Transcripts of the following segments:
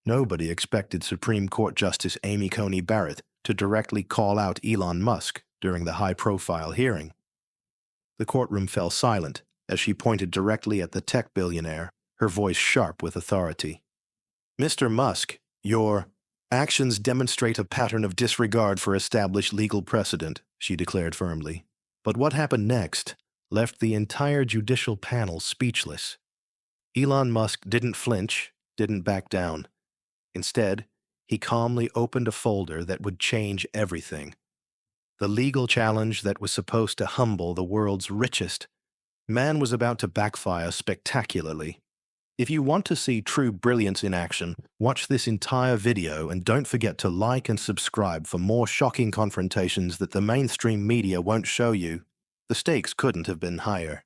Nobody expected Supreme Court Justice Amy Coney Barrett to directly call out Elon Musk during the high-profile hearing. The courtroom fell silent as she pointed directly at the tech billionaire, her voice sharp with authority. "Mr. Musk, your actions demonstrate a pattern of disregard for established legal precedent," she declared firmly. But what happened next left the entire judicial panel speechless. Elon Musk didn't flinch, didn't back down. Instead, he calmly opened a folder that would change everything. The legal challenge that was supposed to humble the world's richest man was about to backfire spectacularly. If you want to see true brilliance in action, watch this entire video and don't forget to like and subscribe for more shocking confrontations that the mainstream media won't show you. The stakes couldn't have been higher.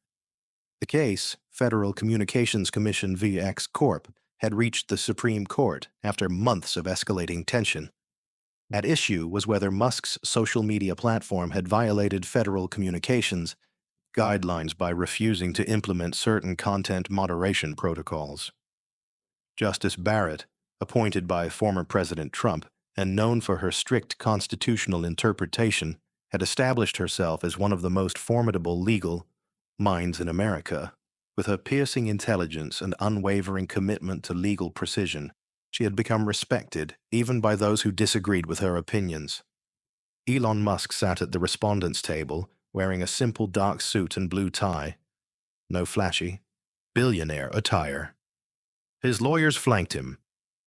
The case, Federal Communications Commission v. X Corp., had reached the Supreme Court after months of escalating tension. At issue was whether Musk's social media platform had violated federal communications guidelines by refusing to implement certain content moderation protocols. Justice Barrett, appointed by former President Trump and known for her strict constitutional interpretation, had established herself as one of the most formidable legal minds in America. With her piercing intelligence and unwavering commitment to legal precision, she had become respected even by those who disagreed with her opinions. Elon Musk sat at the respondents' table wearing a simple dark suit and blue tie. No flashy, billionaire attire. His lawyers flanked him,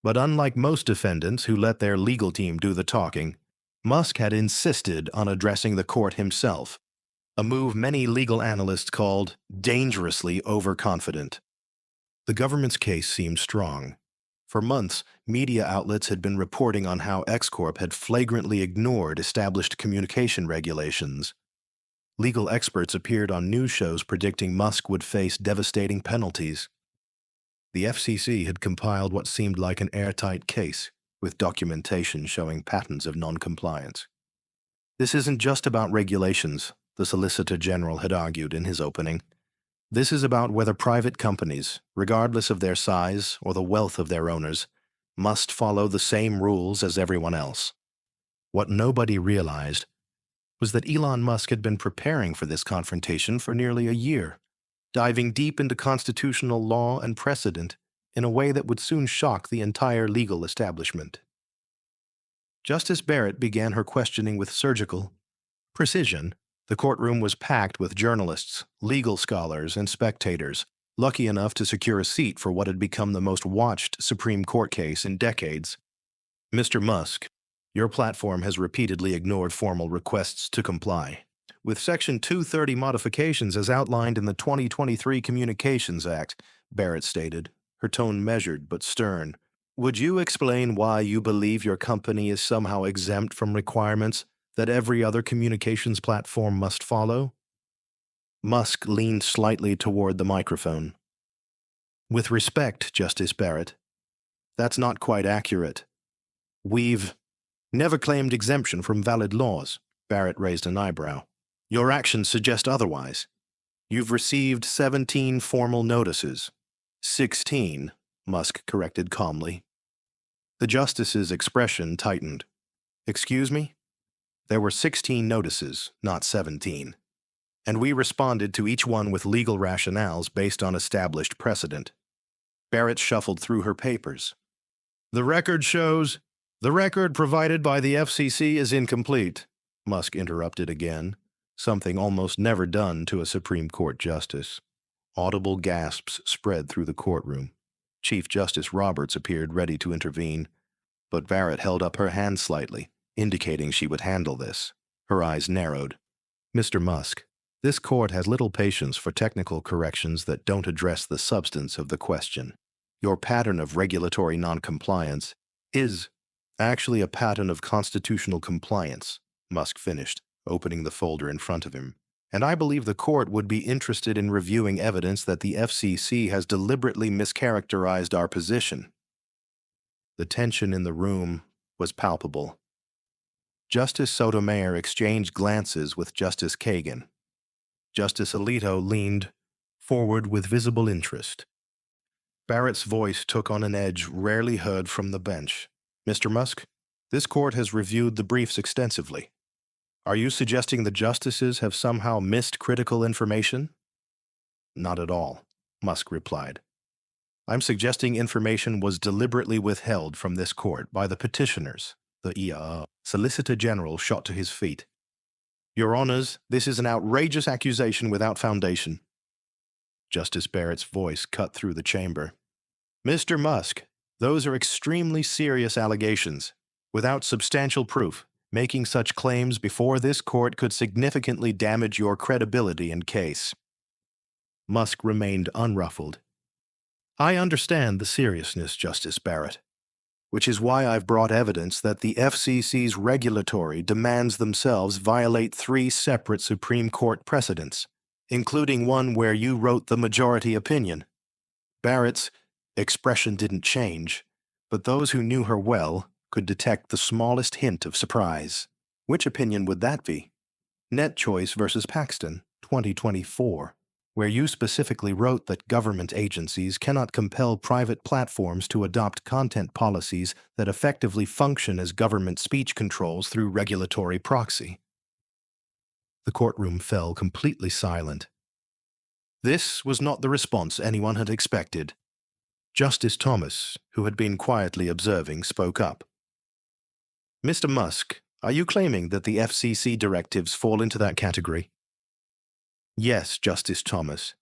but unlike most defendants who let their legal team do the talking, Musk had insisted on addressing the court himself, a move many legal analysts called dangerously overconfident. The government's case seemed strong. For months, media outlets had been reporting on how X Corp had flagrantly ignored established communication regulations. Legal experts appeared on news shows predicting Musk would face devastating penalties. The FCC had compiled what seemed like an airtight case, with documentation showing patterns of noncompliance. "This isn't just about regulations," the Solicitor General had argued in his opening. "This is about whether private companies, regardless of their size or the wealth of their owners, must follow the same rules as everyone else." What nobody realized was that Elon Musk had been preparing for this confrontation for nearly a year, diving deep into constitutional law and precedent in a way that would soon shock the entire legal establishment. Justice Barrett began her questioning with surgical precision. The courtroom was packed with journalists, legal scholars, and spectators, lucky enough to secure a seat for what had become the most watched Supreme Court case in decades. "Mr. Musk, your platform has repeatedly ignored formal requests to comply with Section 230 modifications as outlined in the 2023 Communications Act," Barrett stated, her tone measured but stern. "Would you explain why you believe your company is somehow exempt from requirements that every other communications platform must follow?" Musk leaned slightly toward the microphone. "With respect, Justice Barrett, that's not quite accurate. We've never claimed exemption from valid laws." Barrett raised an eyebrow. "Your actions suggest otherwise. You've received 17 formal notices." 16, Musk corrected calmly. The justice's expression tightened. "Excuse me? There were 16 notices, not 17. And we responded to each one with legal rationales based on established precedent." Barrett shuffled through her papers. "The record shows..." "The record provided by the FCC is incomplete," Musk interrupted again, something almost never done to a Supreme Court justice. Audible gasps spread through the courtroom. Chief Justice Roberts appeared ready to intervene, but Barrett held up her hand slightly, indicating she would handle this. Her eyes narrowed. "Mr. Musk, this court has little patience for technical corrections that don't address the substance of the question. Your pattern of regulatory noncompliance is actually a pattern of constitutional compliance," Musk finished, opening the folder in front of him. "And I believe the court would be interested in reviewing evidence that the FCC has deliberately mischaracterized our position." The tension in the room was palpable. Justice Sotomayor exchanged glances with Justice Kagan. Justice Alito leaned forward with visible interest. Barrett's voice took on an edge rarely heard from the bench. Mr. Musk, this court has reviewed the briefs extensively. Are you suggesting the justices have somehow missed critical information? Not at all, Musk replied. I'm suggesting information was deliberately withheld from this court by the petitioners. The Solicitor General shot to his feet. Your Honors, this is an outrageous accusation without foundation. Justice Barrett's voice cut through the chamber. Mr. Musk, those are extremely serious allegations. Without substantial proof, making such claims before this court could significantly damage your credibility and case. Musk remained unruffled. I understand the seriousness, Justice Barrett, which is why I've brought evidence that the FCC's regulatory demands themselves violate 3 separate Supreme Court precedents, including one where you wrote the majority opinion. Barrett's expression didn't change, but those who knew her well could detect the smallest hint of surprise. Which opinion would that be? Net Choice versus Paxton, 2024. Where you specifically wrote that government agencies cannot compel private platforms to adopt content policies that effectively function as government speech controls through regulatory proxy. The courtroom fell completely silent. This was not the response anyone had expected. Justice Thomas, who had been quietly observing, spoke up. Mr. Musk, are you claiming that the FCC directives fall into that category? Yes, Justice Thomas,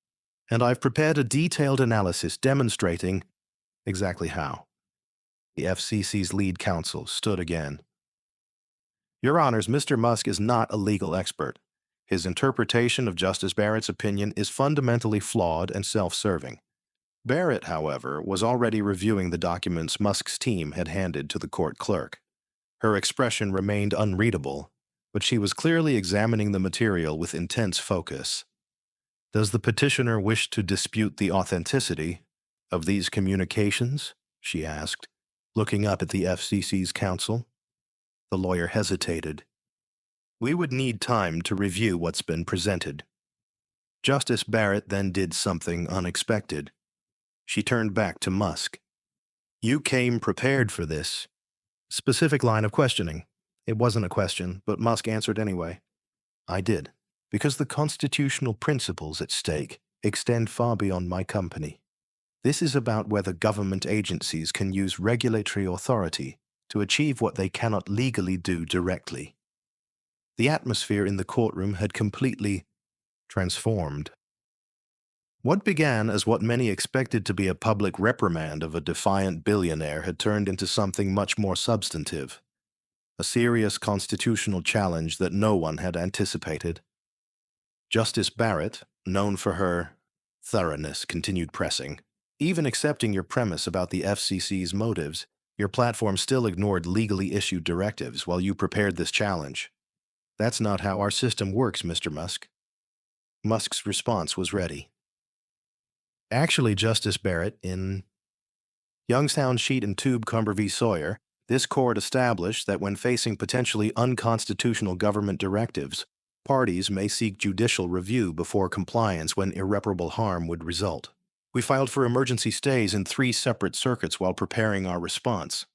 and I've prepared a detailed analysis demonstrating exactly how. The FCC's lead counsel stood again. Your Honors, Mr. Musk is not a legal expert. His interpretation of Justice Barrett's opinion is fundamentally flawed and self-serving. Barrett, however, was already reviewing the documents Musk's team had handed to the court clerk. Her expression remained unreadable, but she was clearly examining the material with intense focus. Does the petitioner wish to dispute the authenticity of these communications? She asked, looking up at the FCC's counsel. The lawyer hesitated. We would need time to review what's been presented. Justice Barrett then did something unexpected. She turned back to Musk. You came prepared for this. Specific line of questioning. It wasn't a question, but Musk answered anyway. I did, because the constitutional principles at stake extend far beyond my company. This is about whether government agencies can use regulatory authority to achieve what they cannot legally do directly. The atmosphere in the courtroom had completely transformed. What began as what many expected to be a public reprimand of a defiant billionaire had turned into something much more substantive. A serious constitutional challenge that no one had anticipated. Justice Barrett, known for her thoroughness, continued pressing. Even accepting your premise about the FCC's motives, your platform still ignored legally issued directives while you prepared this challenge. That's not how our system works, Mr. Musk. Musk's response was ready. Actually, Justice Barrett, in Youngstown Sheet and Tube Cumber v. Sawyer, this court established that when facing potentially unconstitutional government directives, parties may seek judicial review before compliance when irreparable harm would result. We filed for emergency stays in 3 separate circuits while preparing our response.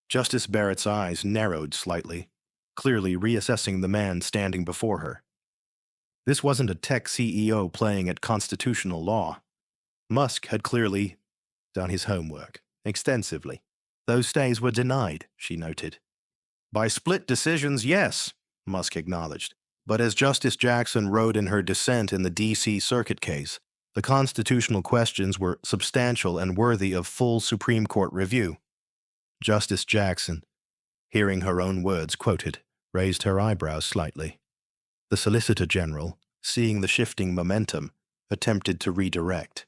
Justice Barrett's eyes narrowed slightly, clearly reassessing the man standing before her. This wasn't a tech CEO playing at constitutional law. Musk had clearly done his homework, extensively. Those stays were denied, she noted. By split decisions, yes, Musk acknowledged. But as Justice Jackson wrote in her dissent in the D.C. Circuit case, the constitutional questions were substantial and worthy of full Supreme Court review. Justice Jackson, hearing her own words quoted, raised her eyebrows slightly. The Solicitor General, seeing the shifting momentum, attempted to redirect.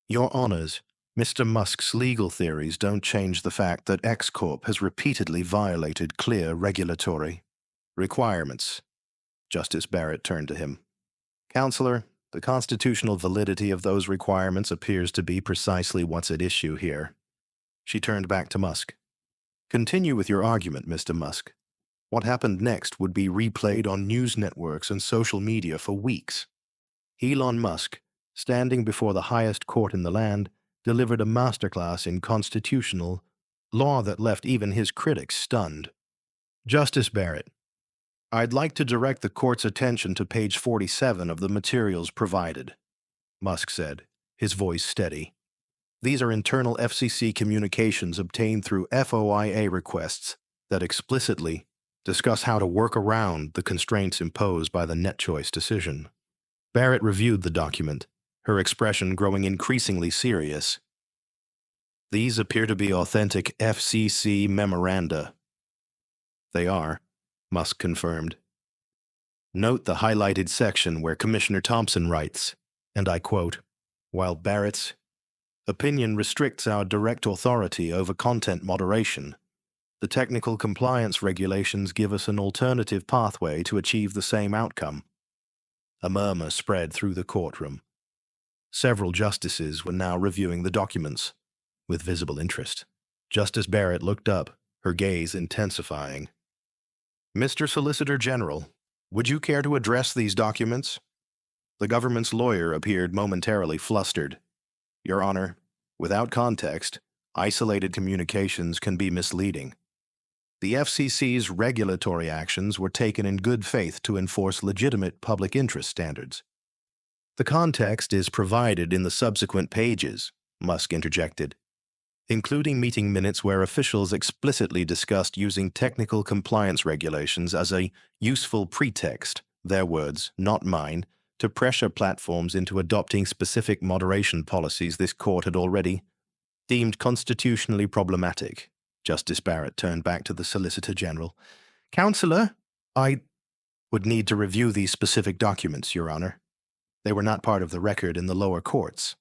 Your Honors, Mr. Musk's legal theories don't change the fact that X Corp has repeatedly violated clear regulatory requirements. Justice Barrett turned to him. Counselor, the constitutional validity of those requirements appears to be precisely what's at issue here. She turned back to Musk. Continue with your argument, Mr. Musk. What happened next would be replayed on news networks and social media for weeks. Elon Musk, standing before the highest court in the land, delivered a masterclass in constitutional law that left even his critics stunned. Justice Barrett, I'd like to direct the court's attention to page 47 of the materials provided, Musk said, his voice steady. These are internal FCC communications obtained through FOIA requests that explicitly discuss how to work around the constraints imposed by the net choice decision. Barrett reviewed the document, her expression growing increasingly serious. These appear to be authentic FCC memoranda. They are, Musk confirmed. Note the highlighted section where Commissioner Thompson writes, and I quote, "While Barrett's opinion restricts our direct authority over content moderation, the technical compliance regulations give us an alternative pathway to achieve the same outcome." A murmur spread through the courtroom. Several justices were now reviewing the documents with visible interest. Justice Barrett looked up, her gaze intensifying. "Mr. Solicitor General, would you care to address these documents?" The government's lawyer appeared momentarily flustered. "Your Honor, without context, isolated communications can be misleading. The FCC's regulatory actions were taken in good faith to enforce legitimate public interest standards." "The context is provided in the subsequent pages," Musk interjected, "including meeting minutes where officials explicitly discussed using technical compliance regulations as a useful pretext, their words, not mine, to pressure platforms into adopting specific moderation policies this court had already deemed constitutionally problematic." Justice Barrett turned back to the Solicitor General. "Counselor, I would need to review these specific documents, Your Honor. They were not part of the record in the lower courts."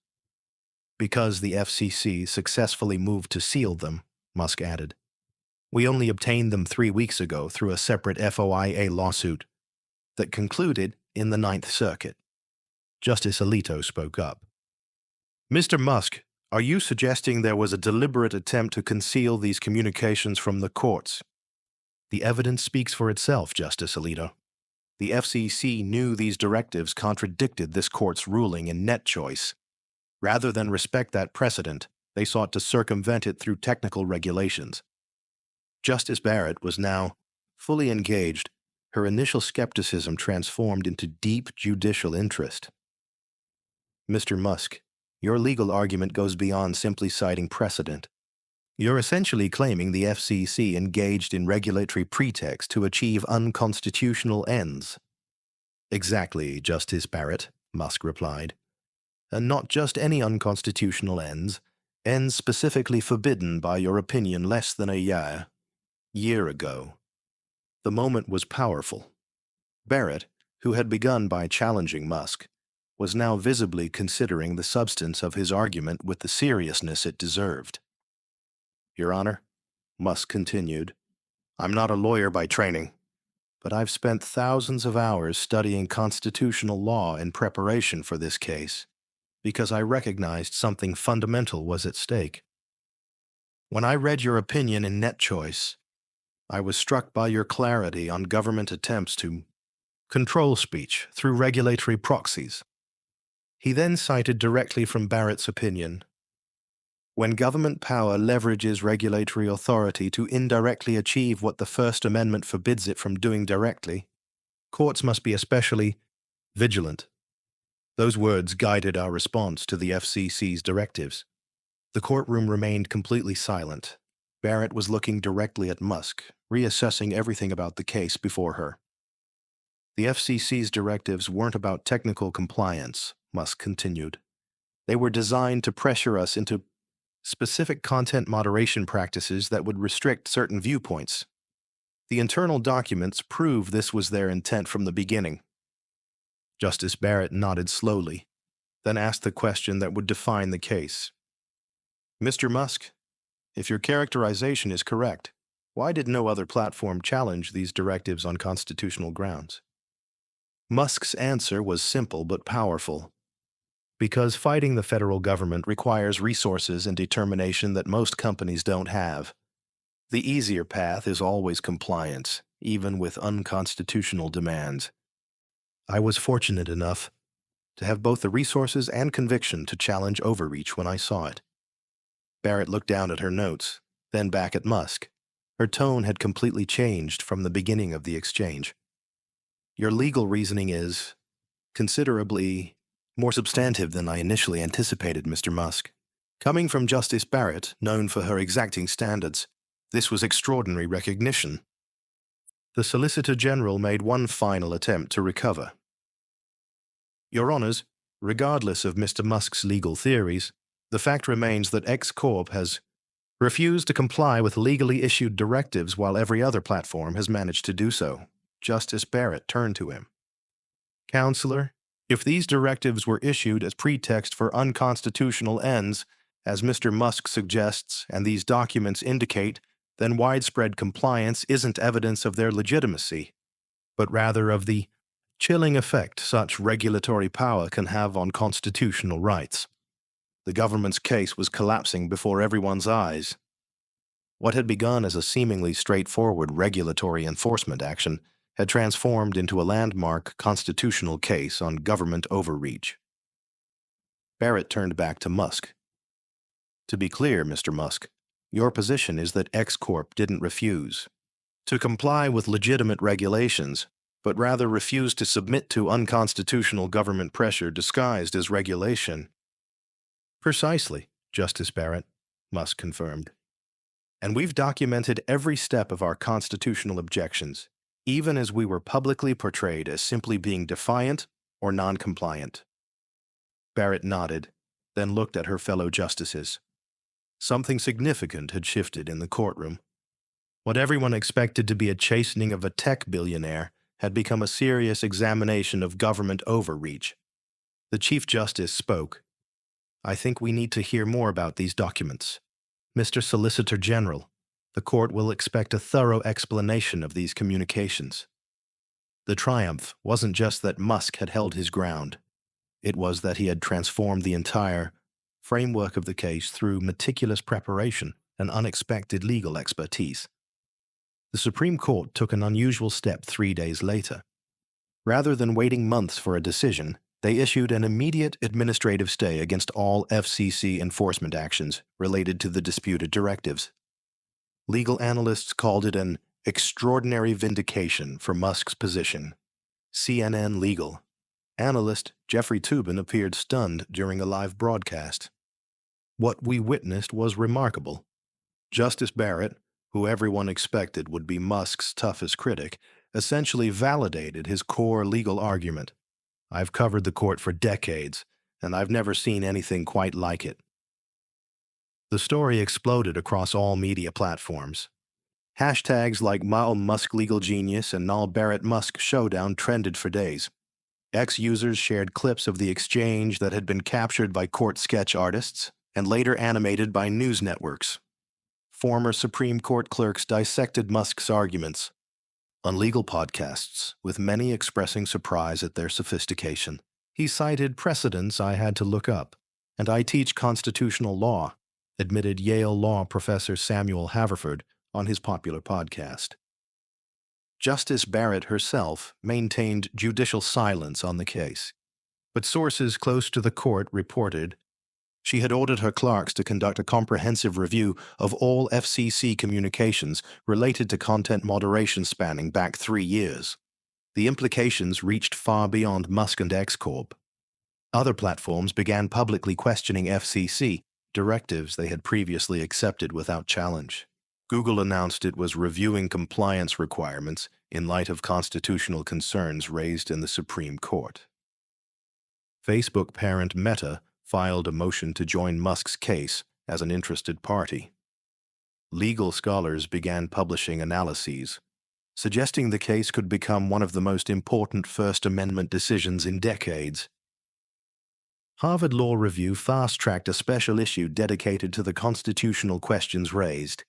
"Because the FCC successfully moved to seal them," Musk added. "We only obtained them 3 weeks ago through a separate FOIA lawsuit that concluded in the Ninth Circuit." Justice Alito spoke up. "Mr. Musk, are you suggesting there was a deliberate attempt to conceal these communications from the courts?" "The evidence speaks for itself, Justice Alito. The FCC knew these directives contradicted this court's ruling in net choice. Rather than respect that precedent, they sought to circumvent it through technical regulations." Justice Barrett was now fully engaged, her initial skepticism transformed into deep judicial interest. "Mr. Musk, your legal argument goes beyond simply citing precedent. You're essentially claiming the FCC engaged in regulatory pretext to achieve unconstitutional ends." "Exactly, Justice Barrett," Musk replied. "And not just any unconstitutional ends specifically forbidden by your opinion less than a year ago." The moment was powerful. Barrett, who had begun by challenging Musk, was now visibly considering the substance of his argument with the seriousness it deserved. "Your Honor," Musk continued, "I'm not a lawyer by training, but I've spent thousands of hours studying constitutional law in preparation for this case because I recognized something fundamental was at stake. When I read your opinion in Net Choice, I was struck by your clarity on government attempts to control speech through regulatory proxies." He then cited directly from Barrett's opinion, "When government power leverages regulatory authority to indirectly achieve what the First Amendment forbids it from doing directly, courts must be especially vigilant." Those words guided our response to the FCC's directives. The courtroom remained completely silent. Barrett was looking directly at Musk, reassessing everything about the case before her. "The FCC's directives weren't about technical compliance," Musk continued. "They were designed to pressure us into specific content moderation practices that would restrict certain viewpoints. The internal documents prove this was their intent from the beginning." Justice Barrett nodded slowly, then asked the question that would define the case. "Mr. Musk, if your characterization is correct, why did no other platform challenge these directives on constitutional grounds?" Musk's answer was simple but powerful. "Because fighting the federal government requires resources and determination that most companies don't have. The easier path is always compliance, even with unconstitutional demands. I was fortunate enough to have both the resources and conviction to challenge overreach when I saw it." Barrett looked down at her notes, then back at Musk. Her tone had completely changed from the beginning of the exchange. Your legal reasoning is considerably more substantive than I initially anticipated, Mr. Musk. Coming from Justice Barrett, known for her exacting standards, this was extraordinary recognition. The Solicitor General made one final attempt to recover. Your Honors, regardless of Mr. Musk's legal theories, the fact remains that X Corp has refused to comply with legally issued directives while every other platform has managed to do so. Justice Barrett turned to him. Counselor, if these directives were issued as pretext for unconstitutional ends, as Mr. Musk suggests and these documents indicate, then widespread compliance isn't evidence of their legitimacy, but rather of the chilling effect such regulatory power can have on constitutional rights. The government's case was collapsing before everyone's eyes. What had begun as a seemingly straightforward regulatory enforcement action had transformed into a landmark constitutional case on government overreach. Barrett turned back to Musk. To be clear, Mr. Musk, your position is that X Corp didn't refuse to comply with legitimate regulations, but rather refused to submit to unconstitutional government pressure disguised as regulation. Precisely, Justice Barrett, Musk confirmed. And we've documented every step of our constitutional objections, even as we were publicly portrayed as simply being defiant or non-compliant. Barrett nodded, then looked at her fellow justices. Something significant had shifted in the courtroom. What everyone expected to be a chastening of a tech billionaire had become a serious examination of government overreach. The Chief Justice spoke. I think we need to hear more about these documents. Mr. Solicitor General, the court will expect a thorough explanation of these communications. The triumph wasn't just that Musk had held his ground. It was that he had transformed the entire framework of the case through meticulous preparation and unexpected legal expertise. The Supreme Court took an unusual step 3 days later. Rather than waiting months for a decision, they issued an immediate administrative stay against all FCC enforcement actions related to the disputed directives. Legal analysts called it an extraordinary vindication for Musk's position. CNN Legal analyst Jeffrey Toobin appeared stunned during a live broadcast. What we witnessed was remarkable. Justice Barrett, who everyone expected would be Musk's toughest critic, essentially validated his core legal argument. I've covered the court for decades, and I've never seen anything quite like it. The story exploded across all media platforms. Hashtags like Mao Musk Legal Genius and Null Barrett Musk Showdown trended for days. X-users shared clips of the exchange that had been captured by court sketch artists and later animated by news networks. Former Supreme Court clerks dissected Musk's arguments on legal podcasts, with many expressing surprise at their sophistication. He cited precedents I had to look up, and I teach constitutional law, admitted Yale law professor Samuel Haverford on his popular podcast. Justice Barrett herself maintained judicial silence on the case, but sources close to the court reported she had ordered her clerks to conduct a comprehensive review of all FCC communications related to content moderation spanning back 3 years. The implications reached far beyond Musk and X Corp. Other platforms began publicly questioning FCC directives they had previously accepted without challenge. Google announced it was reviewing compliance requirements in light of constitutional concerns raised in the Supreme Court. Facebook parent Meta filed a motion to join Musk's case as an interested party. Legal scholars began publishing analyses, suggesting the case could become one of the most important First Amendment decisions in decades. Harvard Law Review fast-tracked a special issue dedicated to the constitutional questions raised.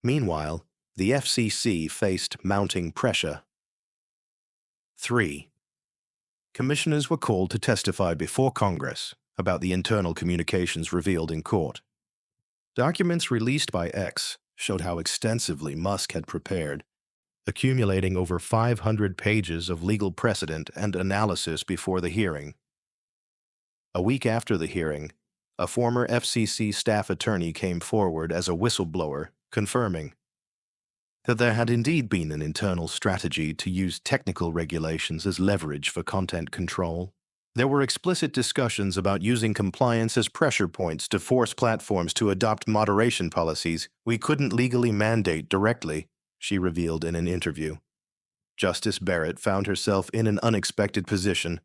Meanwhile, the FCC faced mounting pressure. 3. Commissioners were called to testify before Congress about the internal communications revealed in court. Documents released by X showed how extensively Musk had prepared, accumulating over 500 pages of legal precedent and analysis before the hearing. A week after the hearing, A former FCC staff attorney came forward as a whistleblower, confirming that there had indeed been an internal strategy to use technical regulations as leverage for content control. There were explicit discussions about using compliance as pressure points to force platforms to adopt moderation policies we couldn't legally mandate directly, she revealed in an interview. Justice Barrett found herself in an unexpected position,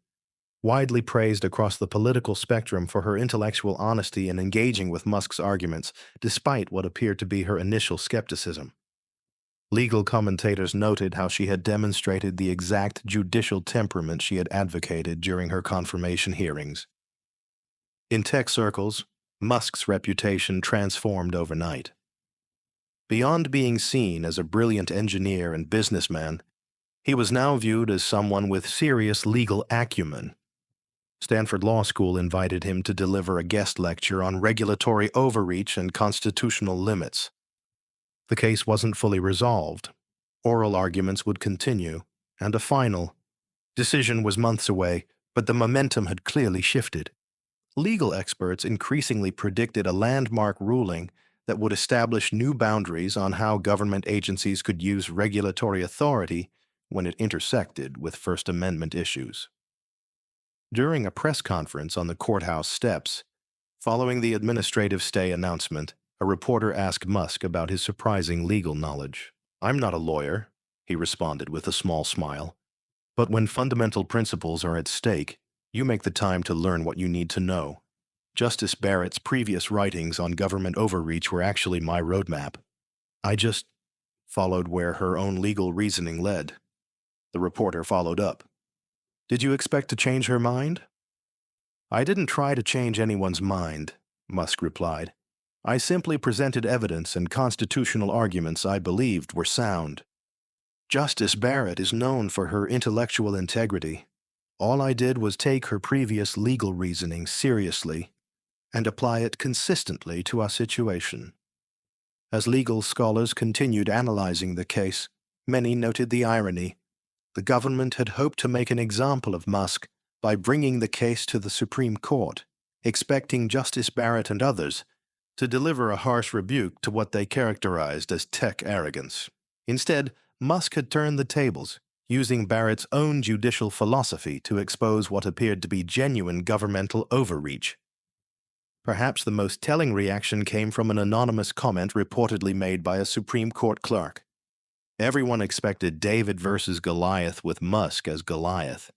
widely praised across the political spectrum for her intellectual honesty in engaging with Musk's arguments, despite what appeared to be her initial skepticism. Legal commentators noted how she had demonstrated the exact judicial temperament she had advocated during her confirmation hearings. In tech circles, Musk's reputation transformed overnight. Beyond being seen as a brilliant engineer and businessman, he was now viewed as someone with serious legal acumen. Stanford Law School invited him to deliver a guest lecture on regulatory overreach and constitutional limits. The case wasn't fully resolved. Oral arguments would continue, and a final decision was months away, but the momentum had clearly shifted. Legal experts increasingly predicted a landmark ruling that would establish new boundaries on how government agencies could use regulatory authority when it intersected with First Amendment issues. During a press conference on the courthouse steps, following the administrative stay announcement, a reporter asked Musk about his surprising legal knowledge. "I'm not a lawyer," he responded with a small smile. "But when fundamental principles are at stake, you make the time to learn what you need to know. Justice Barrett's previous writings on government overreach were actually my roadmap. I just followed where her own legal reasoning led." The reporter followed up. "Did you expect to change her mind?" "I didn't try to change anyone's mind," Musk replied. "I simply presented evidence and constitutional arguments I believed were sound. Justice Barrett is known for her intellectual integrity. All I did was take her previous legal reasoning seriously and apply it consistently to our situation." As legal scholars continued analyzing the case, many noted the irony. The government had hoped to make an example of Musk by bringing the case to the Supreme Court, expecting Justice Barrett and others to deliver a harsh rebuke to what they characterized as tech arrogance. Instead, Musk had turned the tables, using Barrett's own judicial philosophy to expose what appeared to be genuine governmental overreach. Perhaps the most telling reaction came from an anonymous comment reportedly made by a Supreme Court clerk. Everyone expected David versus Goliath with Musk as Goliath.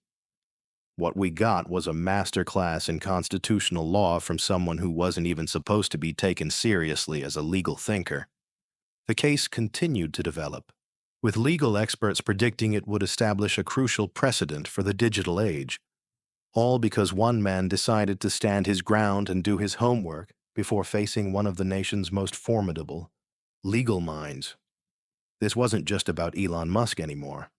What we got was a masterclass in constitutional law from someone who wasn't even supposed to be taken seriously as a legal thinker. The case continued to develop, with legal experts predicting it would establish a crucial precedent for the digital age, all because one man decided to stand his ground and do his homework before facing one of the nation's most formidable legal minds. This wasn't just about Elon Musk anymore.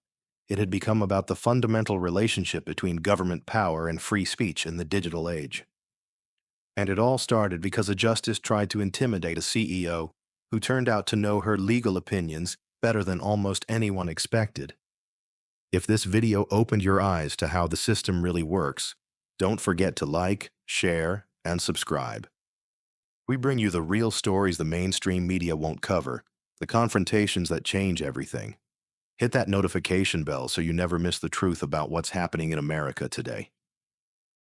It had become about the fundamental relationship between government power and free speech in the digital age. And it all started because a justice tried to intimidate a CEO who turned out to know her legal opinions better than almost anyone expected. If this video opened your eyes to how the system really works, don't forget to like, share, and subscribe. We bring you the real stories the mainstream media won't cover, the confrontations that change everything. Hit that notification bell so you never miss the truth about what's happening in America today.